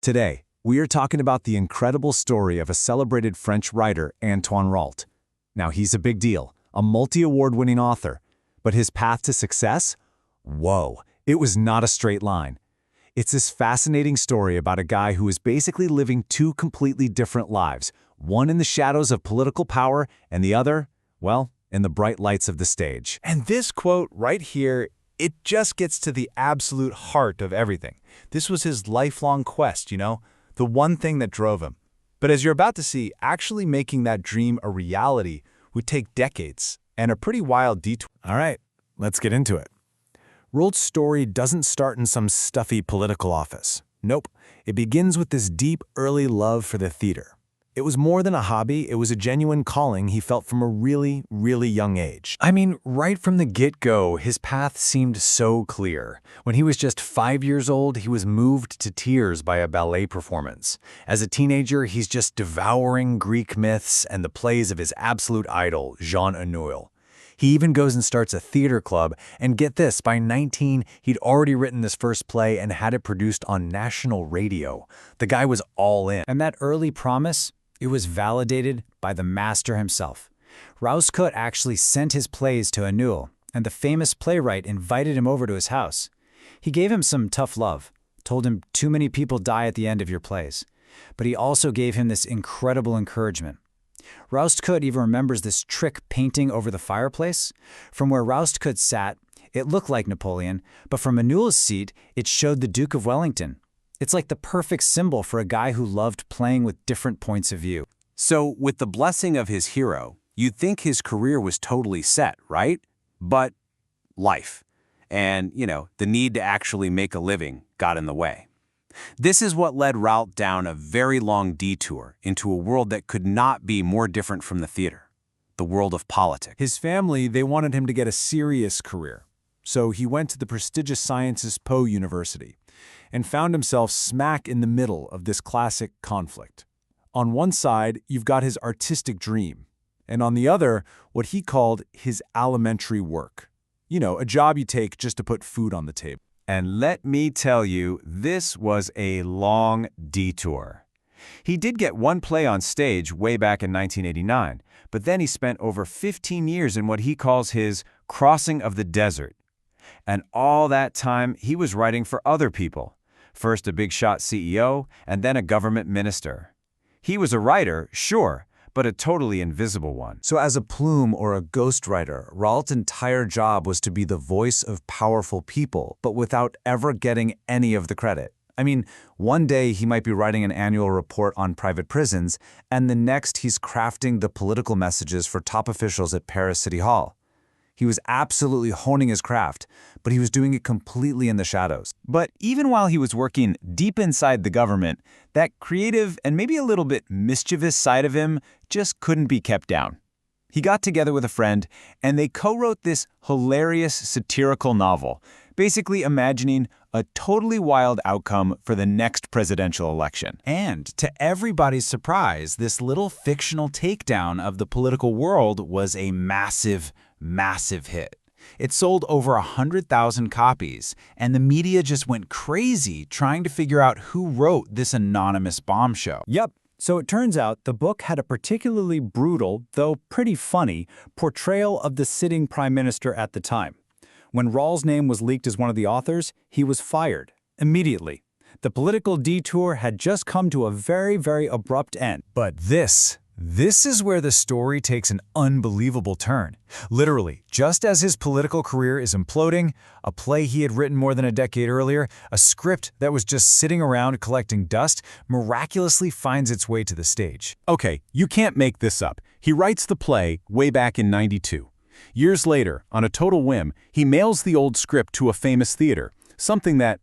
Today, we are talking about the incredible story of a celebrated French writer, Antoine Ralt. Now, he's a big deal, a multi-award-winning author, but his path to success? Whoa, it was not a straight line. It's this fascinating story about a guy who is basically living two completely different lives, one in the shadows of political power and the other, well, in the bright lights of the stage. And this quote right here, it just gets to the absolute heart of everything. This was his lifelong quest, the one thing that drove him. But as you're about to see, actually making that dream a reality would take decades and a pretty wild detour. All right, let's get into it. Ralt's story doesn't start in some stuffy political office. Nope, it begins with this deep, early love for the theater. It was more than a hobby, it was a genuine calling he felt from a really, really young age. I mean, right from the get-go, his path seemed so clear. When he was just 5 years old, he was moved to tears by a ballet performance. As a teenager, he's just devouring Greek myths and the plays of his absolute idol, Jean Anouilh. He even goes and starts a theater club, and get this, by 19, he'd already written this first play and had it produced on national radio. The guy was all in. And that early promise? It was validated by the master himself. Rauskut actually sent his plays to Anouilh, and the famous playwright invited him over to his house. He gave him some tough love, told him too many people die at the end of your plays. But he also gave him this incredible encouragement. Rauskut even remembers this trick painting over the fireplace. From where Rauskut sat, it looked like Napoleon, but from Anouilh's seat, it showed the Duke of Wellington. It's like the perfect symbol for a guy who loved playing with different points of view. So, with the blessing of his hero, you'd think his career was totally set, right? But life, and, the need to actually make a living got in the way. This is what led Ralt down a very long detour into a world that could not be more different from the theater, the world of politics. His family, they wanted him to get a serious career. So he went to the prestigious Sciences Po University and found himself smack in the middle of this classic conflict. On one side, you've got his artistic dream, and on the other, what he called his alimentary work. A job you take just to put food on the table. And let me tell you, this was a long detour. He did get one play on stage way back in 1989, but then he spent over 15 years in what he calls his crossing of the desert. And all that time, he was writing for other people. First a big-shot CEO, and then a government minister. He was a writer, sure, but a totally invisible one. So as a plume or a ghostwriter, Ralt's entire job was to be the voice of powerful people, but without ever getting any of the credit. I mean, one day he might be writing an annual report on private prisons, and the next he's crafting the political messages for top officials at Paris City Hall. He was absolutely honing his craft, but he was doing it completely in the shadows. But even while he was working deep inside the government, that creative and maybe a little bit mischievous side of him just couldn't be kept down. He got together with a friend, and they co-wrote this hilarious satirical novel, basically imagining a totally wild outcome for the next presidential election. And to everybody's surprise, this little fictional takedown of the political world was a massive hit. It sold over 100,000 copies, and the media just went crazy trying to figure out who wrote this anonymous bombshell. Yep. So it turns out the book had a particularly brutal, though pretty funny, portrayal of the sitting prime minister at the time. When Ralt's name was leaked as one of the authors, he was fired immediately. The political detour had just come to a very, very abrupt end. But this is where the story takes an unbelievable turn. Literally, just as his political career is imploding, a play he had written more than a decade earlier, a script that was just sitting around collecting dust, miraculously finds its way to the stage. Okay, you can't make this up. He writes the play way back in '92. Years later, on a total whim, he mails the old script to a famous theater, something that,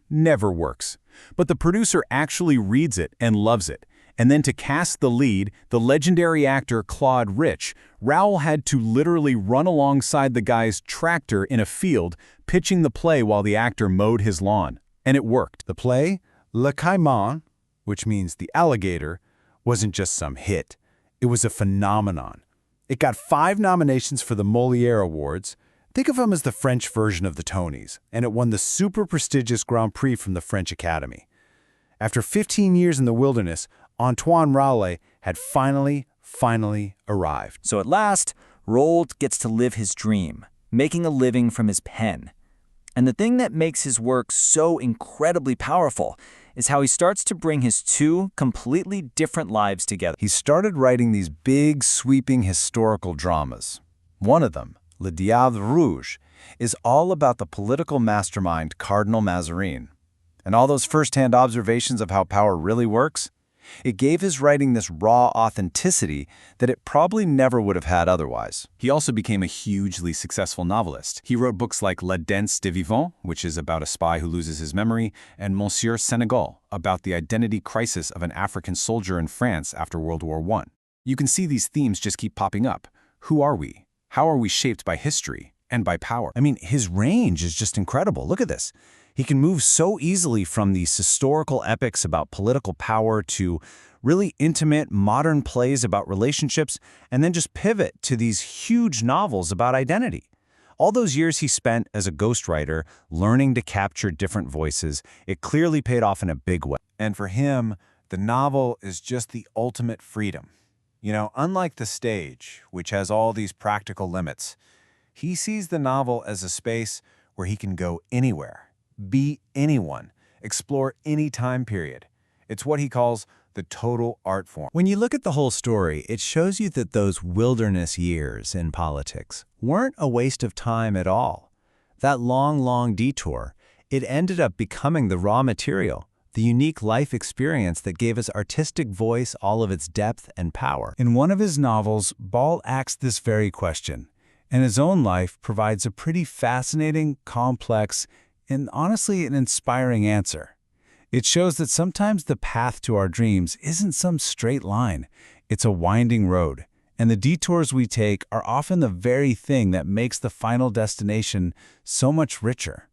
never works. But the producer actually reads it and loves it. And then to cast the lead, the legendary actor Claude Rich, Raoul had to literally run alongside the guy's tractor in a field, pitching the play while the actor mowed his lawn. And it worked. The play, Le Caïman, which means the alligator, wasn't just some hit. It was a phenomenon. It got 5 nominations for the Molière Awards. Think of them as the French version of the Tonys, and it won the super prestigious Grand Prix from the French Academy. After 15 years in the wilderness, Antoine Rowley had finally arrived. So at last, Roald gets to live his dream, making a living from his pen. And the thing that makes his work so incredibly powerful is how he starts to bring his two completely different lives together. He started writing these big, sweeping historical dramas. One of them, Le Diable Rouge, is all about the political mastermind Cardinal Mazarin. And all those first-hand observations of how power really works, it gave his writing this raw authenticity that it probably never would have had otherwise. He also became a hugely successful novelist. He wrote books like La Danse des Vivants, which is about a spy who loses his memory, and Monsieur Senegal, about the identity crisis of an African soldier in France after World War I. You can see these themes just keep popping up. Who are we? How are we shaped by history and by power? I mean, his range is just incredible. Look at this. He can move so easily from these historical epics about political power to really intimate, modern plays about relationships, and then just pivot to these huge novels about identity. All those years he spent as a ghostwriter, learning to capture different voices, it clearly paid off in a big way. And for him, the novel is just the ultimate freedom. You know, unlike the stage, which has all these practical limits, he sees the novel as a space where he can go anywhere. Be anyone, explore any time period. It's what he calls the total art form. When you look at the whole story, it shows you that those wilderness years in politics weren't a waste of time at all. That long detour, it ended up becoming the raw material, the unique life experience that gave his artistic voice all of its depth and power. In one of his novels, Ball asks this very question, and his own life provides a pretty fascinating, complex, and honestly an inspiring answer. It shows that sometimes the path to our dreams isn't some straight line. It's a winding road, and the detours we take are often the very thing that makes the final destination so much richer.